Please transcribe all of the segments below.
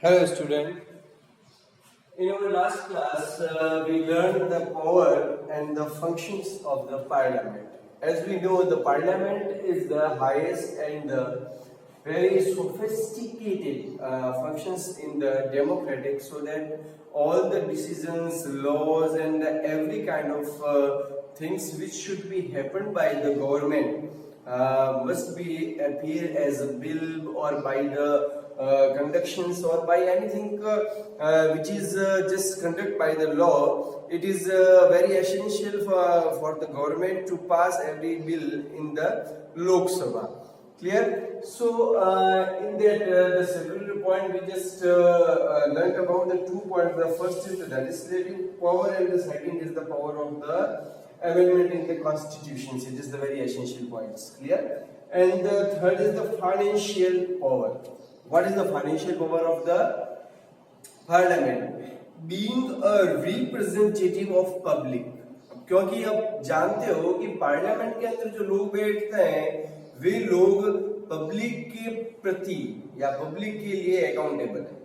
Hello student. In our last class, we learned the power and the functions of the parliament. As we know, the parliament is the highest and the very sophisticated functions in the democratic, so that all the decisions, laws, and every kind of things which should be happened by the government must be appear as a bill or by the conductions or by anything which is just conducted by the law. It is very essential for the government to pass every bill in the Lok Sabha. Clear? So in that the second point we just learnt about the 2 points. The first is the legislative power and the second is the power of the amendment in the constitution. So it is the very essential points. Clear? And the third is the financial power. What is the financial power of the parliament? Being a representative of public. क्योंकि अब जानते हो कि parliament के अंदर जो लोग बैठते हैं वे लोग पब्लिक के प्रति या पब्लिक के लिए अकाउंटेबल है,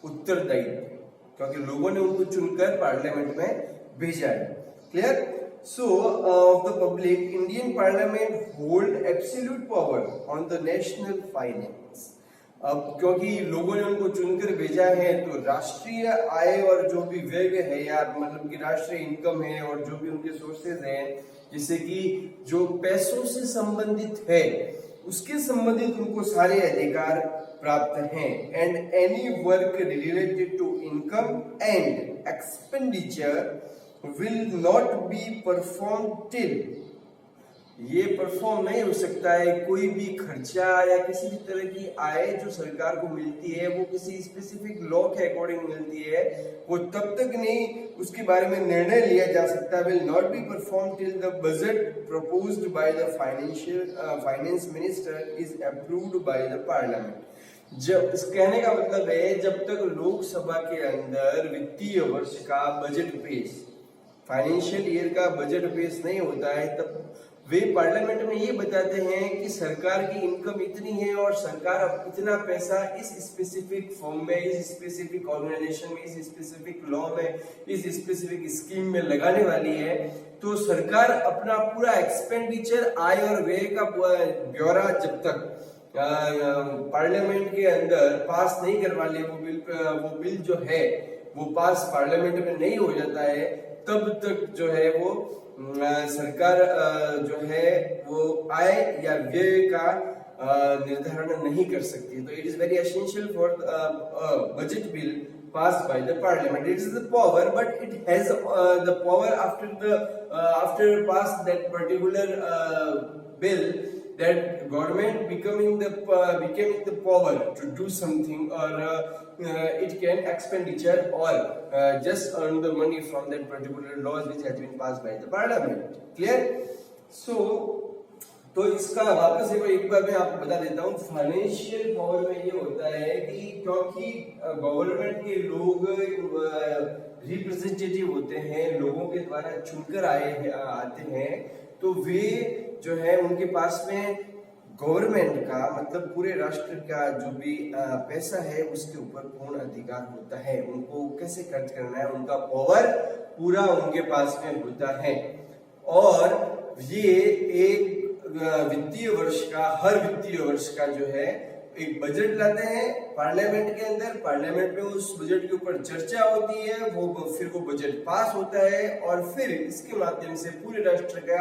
उत्तरदायी, क्योंकि लोगों ने उनको चुनकर पार्लियामेंट में भेजा है. Clear? So of the public, Indian Parliament hold absolute power on the national finance. अब क्योंकि लोगों ने उनको चुनकर भेजा है तो राष्ट्रीय आय और जो भी व्यय है या मतलब कि राष्ट्रीय इनकम है और जो भी उनके सोर्सेज हैं, जैसे कि जो पैसों से संबंधित है उसके संबंधित उनको सारे अधिकार प्राप्त हैं. And any work related to income and expenditure will not be perform till, ये परफॉर्म नहीं हो सकता है कोई भी खर्चा या किसी भी तरह की आय जो सरकार को मिलती है वो किसी स्पेसिफिक लॉ के अकॉर्डिंग मिलती है, वो तब तक नहीं उसके बारे में निर्णय लिया जा सकता. Will not be perform till the budget proposed by the finance minister is approved by the parliament. जब इस कहने का मतलब है जब तक लोकसभा के अंदर वित्तीय वर्ष का बजट पेश, फाइनेंशियल ईयर का बजट पेश नहीं होता है तब वे पार्लियामेंट में ये बताते हैं कि सरकार की इनकम इतनी है और सरकार अब इतना पैसा इस स्पेसिफिक फॉर्म में, इस स्पेसिफिक ऑर्गेनाइजेशन में, इस स्पेसिफिक लॉ में, इस स्पेसिफिक स्कीम में लगाने वाली है. तो सरकार अपना पूरा एक्सपेंडिचर, आय और व्यय का ब्यौरा जब तक पार्लियामेंट के अंदर पास नहीं करवा ले, वो बिल जो है वो पास पार्लियामेंट में नहीं हो जाता है, तब तक जो है वो सरकार जो है वो आय या व्यय का निर्धारण नहीं कर सकती. तो it is very essential for budget bill passed by the parliament. It is the power, but it has the power after pass that particular bill, that government becoming the power to do something, or it can expenditure or just earn the money from that particular laws which has been passed by the parliament. Clear? So तो इसका वापस एक बार मैं आपको बता देता हूँ. Financial power में ये होता है कि क्योंकि गवर्नमेंट के लोग रिप्रेजेंटेटिव होते हैं, लोगों के द्वारा चुनकर आते हैं, तो वे जो है उनके पास में गवर्नमेंट का मतलब पूरे राष्ट्र का जो भी पैसा है उसके ऊपर पूर्ण अधिकार होता है. उनको कैसे खर्च करना है उनका पावर पूरा उनके पास में होता है. और ये एक वित्तीय वर्ष का, हर वित्तीय वर्ष का जो है एक बजट लाते हैं पार्लियामेंट के अंदर. पार्लियामेंट में उस बजट के ऊपर चर्चा होती है, फिर वो बजट पास होता है और फिर इसके माध्यम से पूरे राष्ट्र का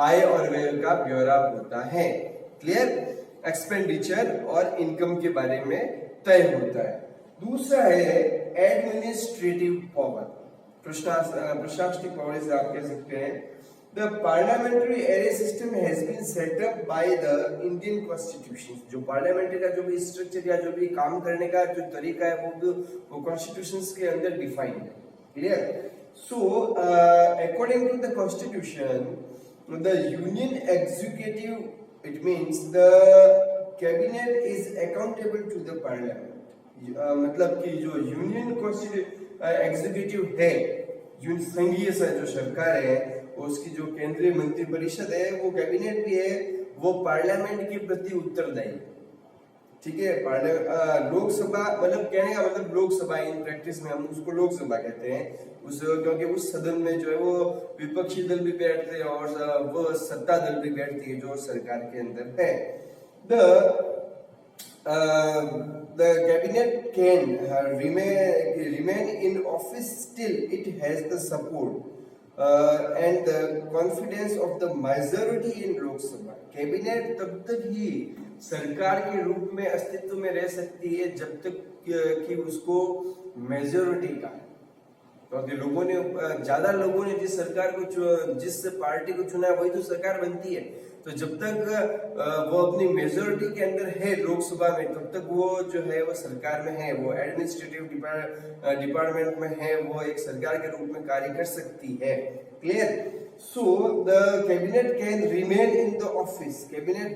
आय और व्यय का ब्यौरा होता है. क्लियर? एक्सपेंडिचर और इनकम के बारे में तय होता है. दूसरा है एडमिनिस्ट्रेटिव पावर, प्रशासनिक पावर से आप कह सकते हैं. The parliamentary array system has been set up by the Indian Constitution. जो पार्लियामेंट्री का जो भी स्ट्रक्चर या जो भी काम करने का जो तरीका है वो कॉन्स्टिट्यूशंस के अंदर डिफाइंड है. Clear? So according to the constitution the union executive, it means the cabinet is accountable to the parliament. मतलब कि जो यूनियन एग्जीक्यूटिव है, संघीय जो सरकार है, उसकी जो केंद्रीय मंत्रिपरिषद है, वो कैबिनेट भी है, वो पार्लियामेंट के प्रति उत्तरदायी. ठीक है। लोकसभा मतलब कहने का मतलब लोकसभा, इन प्रैक्टिस में हम उसको लोकसभा कहते हैं क्योंकि उस सदन में जो है वो विपक्षी दल भी बैठते हैं और वो सत्ता दल भी बैठती है जो सरकार के अंदर है। The cabinet can remain in office till it has the support and the confidence of the majority in Lok Sabha. Cabinet तब तक ही सरकार के रूप में अस्तित्व में रह सकती है जब तक कि उसको मेजोरिटी का, क्योंकि लोगों ने ज्यादा लोगों ने जिस सरकार को जिस पार्टी को चुना है वही तो सरकार बनती है। तो जब तक वो अपनी मेजोरिटी के अंदर है लोकसभा में तब तक वो जो है वो सरकार में है, वो एडमिनिस्ट्रेटिव डिपार्टमेंट में है, वो एक सरकार के रूप में कार्य कर सकती है। Clear? So the cabinet can remain in the office. Cabinet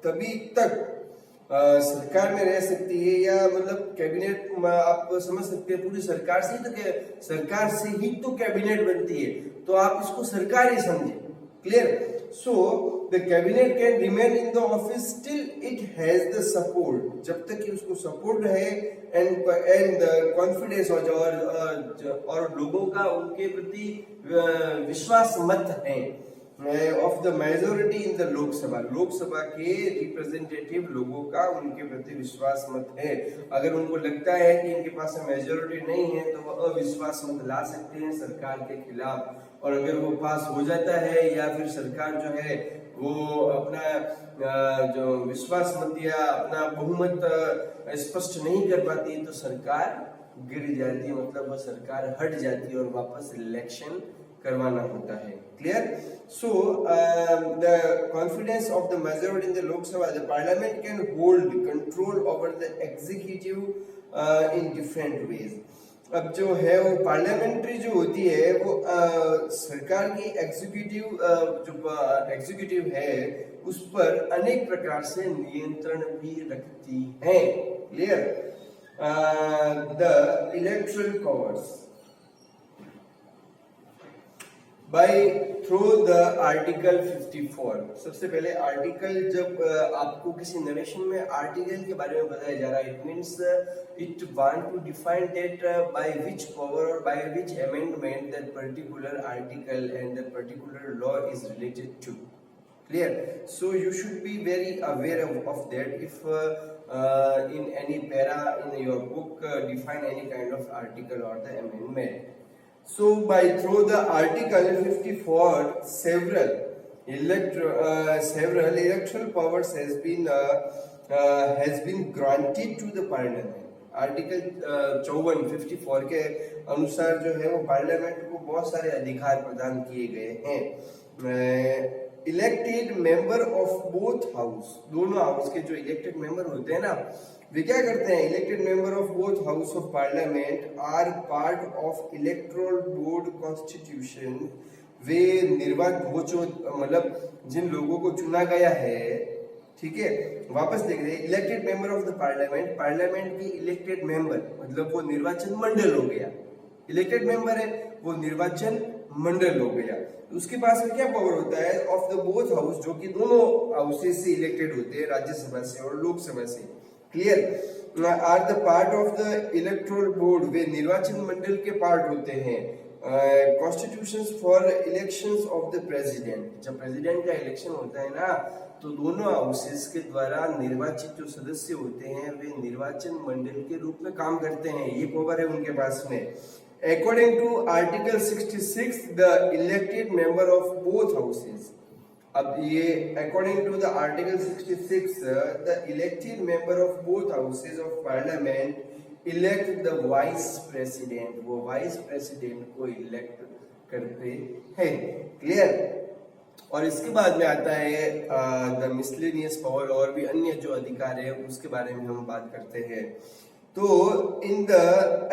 तभी तक सरकार में रह सकती है, या मतलब कैबिनेट आप समझ सकते हैं पूरी सरकार से ही तो कैबिनेट बनती है, तो आप इसको सरकार ही समझे। Clear? So the cabinet can remain in the office till it has the support, जब तक कि उसको सपोर्ट रहे एंड कॉन्फिडेंस और लोगों का उनके प्रति विश्वास मत है of the majority in the Lok Sabha. Lok Sabha के रिप्रेजेंटेटिव लोगों का उनके प्रति विश्वास मत है। अगर उनको लगता है कि इनके पास मेजोरिटी नहीं है तो वो अविश्वास मत ला सकते हैं सरकार के खिलाफ, और अगर वो पास हो जाता है या फिर सरकार जो है वो अपना जो विश्वास मत या अपना बहुमत स्पष्ट नहीं कर पाती तो सरकार गिर जाती है, मतलब वो सरकार हट जाती है और वापस इलेक्शन करवाना होता है। Clear? So the confidence of the majority in the Lok Sabha, the parliament can hold control over the executive in different ways. अब जो है वो पार्लियामेंट्री जो होती है वो सरकार की एग्जीक्यूटिव है उस पर अनेक प्रकार से नियंत्रण भी रखती है। Clear? The electoral powers by through the article 54। सबसे पहले आर्टिकल, जब आपको किसी नरेशन में आर्टिकल के बारे में बताया जा रहा है, it means it want to define that by which power और by which amendment that particular article and that particular law is related to. Clear? So you should be very aware of that if in any para in your book define any kind of article or the amendment. So by through the article 54 several electoral powers has been granted to the parliament. Article 54 के अनुसार जो है वो parliament को बहुत सारे अधिकार प्रदान किए गए हैं। Elected member of both house, दोनों हाउस के जो इलेक्टेड मेंबर होते हैं ना, वे क्या करते हैं? Elected member of both house of parliament are part of electoral board constitution. वे मतलब जिन लोगों को चुना गया है, ठीक है, वापस देख रहे हैं, elected member of the parliament, parliament की इलेक्टेड मेंबर मतलब वो निर्वाचन मंडल हो गया। इलेक्टेड मेंबर है वो निर्वाचन मंडल हो गया। उसके पास में क्या पावर होता है? ऑफ द बोथ हाउस, जो कि दोनों हाउसेस से इलेक्टेड होते हैं, राज्यसभा से और लोकसभा से। Clear? Are the part of the electoral board, वे निर्वाचन मंडल के पार्ट होते हैं। Constitutions for elections of the president, जब प्रेसिडेंट का इलेक्शन होता है ना, तो दोनों हाउसेस के द्वारा निर्वाचित जो सदस्य होते हैं वे निर्वाचन मंडल के रूप में काम करते हैं। ये पावर है उनके पास में। According to Article 66, the elected member of both houses. अब ये according to the Article 66, the elected member of both houses of Parliament elect the vice president. वो vice president को elect करते हैं। Clear? और इसके बाद में आता है the miscellaneous power, और भी अन्य जो अधिकार है उसके बारे में हम बात करते हैं। तो in the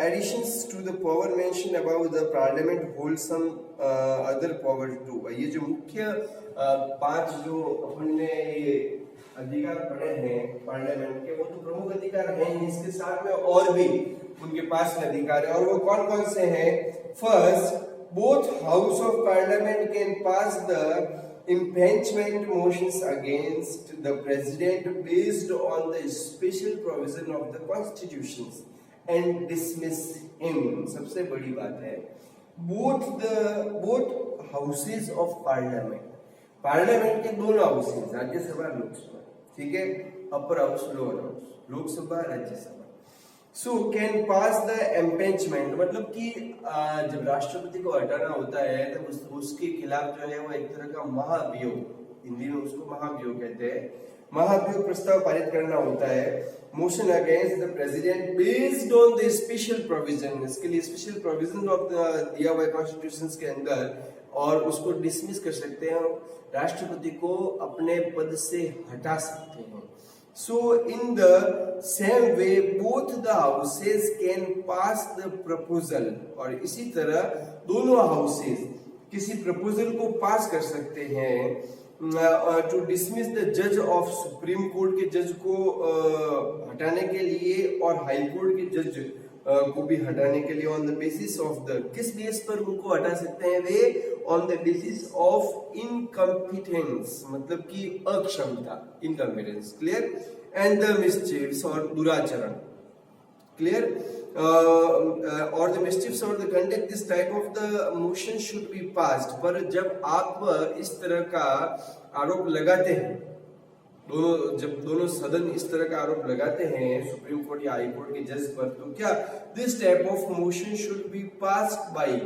additions to the power mentioned above, the parliament holds some other power too. ये जो मुख्य 5 जो हमने ये अधिकार पढ़े हैं पार्लियामेंट के, वो तो प्रमुख अधिकार हैं, इसके साथ में और भी उनके पास में अधिकार है। और वो कौन कौन से हैं? First, both house of parliament can pass the impeachment motions against the president based on the special provision of the constitutions and dismiss him. सबसे बड़ी बात है, both houses of parliament, parliament के दोनों हाउसेज, राज्यसभा लोकसभा, ठीक है, upper house lower house, Lok Sabha Rajya Sabha, so can pass the impeachment, मतलब कि जब राष्ट्रपति को हटाना होता है तो उसके खिलाफ जो है वो एक तरह का महाभियोग, हिंदी में उसको महाभियोग कहते हैं, महाभियोग प्रस्ताव पारित करना होता है, motion against the president based on the special provision, इसके लिए स्पेशल प्रोविजन ऑफ दिया हुआ कॉन्स्टिट्यूशन के अंदर, और उसको डिसमिस कर सकते हैं, राष्ट्रपति को अपने पद से हटा सकते हैं. So in the same way both the houses can pass the proposal, और इसी तरह दोनों हाउसेज किसी प्रपोजल को पास कर सकते हैं टू डिसमिस द जज ऑफ सुप्रीम कोर्ट के जज को हटाने के लिए और हाई कोर्ट के जज को भी हटाने के लिए, on the basis of the, किस बेस पर उनको हटा सकते हैं वे, on the basis of incompetence, मतलब कि अक्षमता, इनकम्पिटेंस, क्लियर, एंड द मिसचिव्स, और दुराचरण, क्लियर, और द मिसचिव्स और the conduct, this type of the motion should be passed. पर जब आप इस तरह का आरोप लगाते हैं, जब दोनों सदन इस तरह का आरोप लगाते हैं सुप्रीम कोर्ट या हाई कोर्ट के जज पर, तो क्या this type of motion should be passed by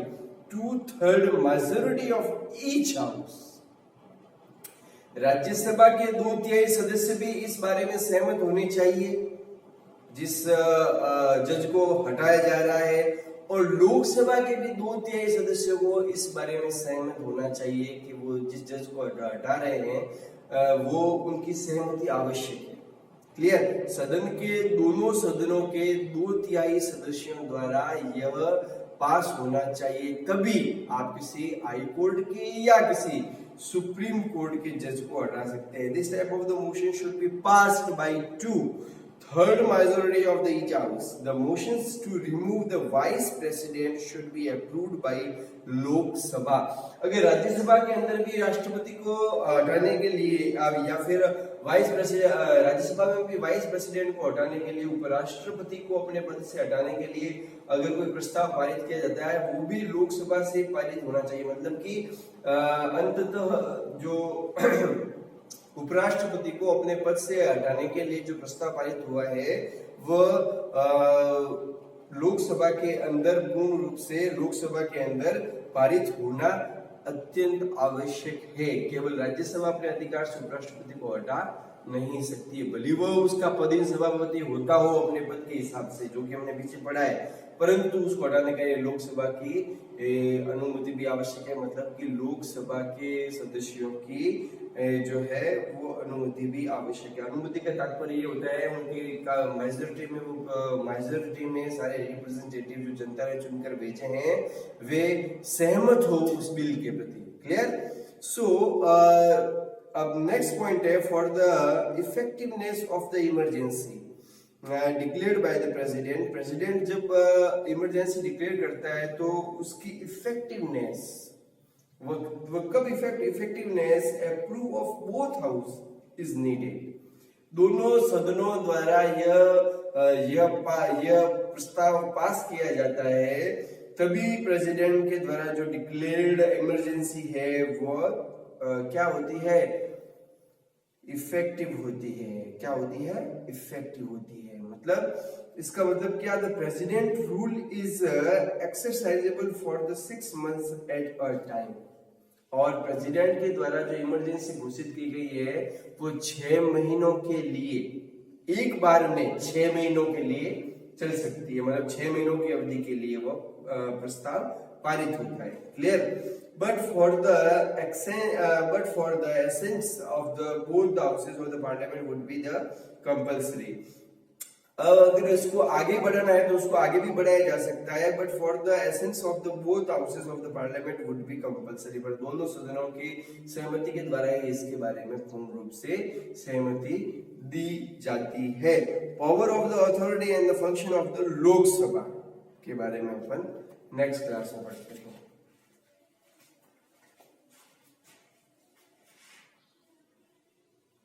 2/3 majority of each house. Rajya Sabha के 2/3 सदस्य भी इस बारे में सहमत होने चाहिए जिस जज को हटाया जा रहा है, और लोकसभा के भी 2/3 सदस्यों को इस बारे में सहमत होना चाहिए कि वो जिस जज को हटा रहे हैं वो उनकी सहमति आवश्यक है. क्लियर, सदन के दोनों सदनों के 2/3 सदस्यों द्वारा यह पास होना चाहिए, तभी आप किसी हाई कोर्ट के या किसी सुप्रीम कोर्ट के जज को हटा सकते हैं. This type of the motion should be passed by 2/3 majority of the each house. The motions to remove the vice president should be approved by लोक सभा. अगर राज्यसभा के अंदर भी राष्ट्रपति को हटाने के लिए या फिर वाइस प्रेसिडेंट, राज्यसभा में भी वाइस प्रेसिडेंट को हटाने के लिए, उपराष्ट्रपति को अपने पद से हटाने के लिए अगर कोई प्रस्ताव पारित किया जाता है, वो भी लोकसभा से पारित होना चाहिए. मतलब कि अंततः जो उपराष्ट्रपति को अपने पद से हटाने के लिए जो प्रस्ताव पारित हुआ है वह लोकसभा के अंदर, पूर्ण रूप से लोकसभा के अंदर पारित होना अत्यंत आवश्यक है. केवल राज्यसभा अपने अधिकार से उपराष्ट्रपति को हटा नहीं सकती है, भले वो उसका पद सभापति होता हो अपने पद के हिसाब से, जो कि हमने पीछे पढ़ा है, परंतु उसको हटाने के लिए लोकसभा की अनुमति भी आवश्यक है. मतलब कि लोकसभा के सदस्यों की जो है वो अनुमति भी आवश्यक है. अनुमति का तात्पर्य ये होता है उनकी मेजॉरिटी में, वो मेजॉरिटी में सारे रिप्रेजेंटेटिव जो जनता ने चुनकर भेजे हैं वे सहमत हो उस बिल के प्रति. क्लियर. सो अब नेक्स्ट पॉइंट है, for the effectiveness of the emergency declared by the president. President जब इमरजेंसी डिक्लेयर करता है तो उसकी इफेक्टिवनेस, वो कब effectiveness approve of both house is needed. दोनों सदनों द्वारा यह प्रस्ताव पास किया जाता है, तभी प्रेसिडेंट के द्वारा जो डिक्लेयर्ड इमरजेंसी है वो क्या होती है, इफेक्टिव होती है. क्या होती है, इफेक्टिव होती है. मतलब इसका मतलब क्या, the president rule is exercisable for the 6 months at a time. और प्रेसिडेंट के द्वारा जो इमरजेंसी घोषित की गई है वो 6 महीनों के लिए, एक बार में 6 महीनों के लिए चल सकती है. मतलब 6 महीनों की अवधि के लिए वो प्रस्ताव पारित होता है. Clear. But for the essence of the both the houses of the parliament would be the compulsory. अगर इसको आगे बढ़ाना है तो उसको आगे भी बढ़ाया जा सकता है, but for the essence of the both houses of the parliament would be compulsory. पर दोनों सदनों की सहमति के द्वारा ही इसके बारे में पूर्ण रूप से सहमति दी जाती है. Power of the authority and the function of the Lok Sabha के बारे में अपन नेक्स्ट क्लास में पढ़ते हैं.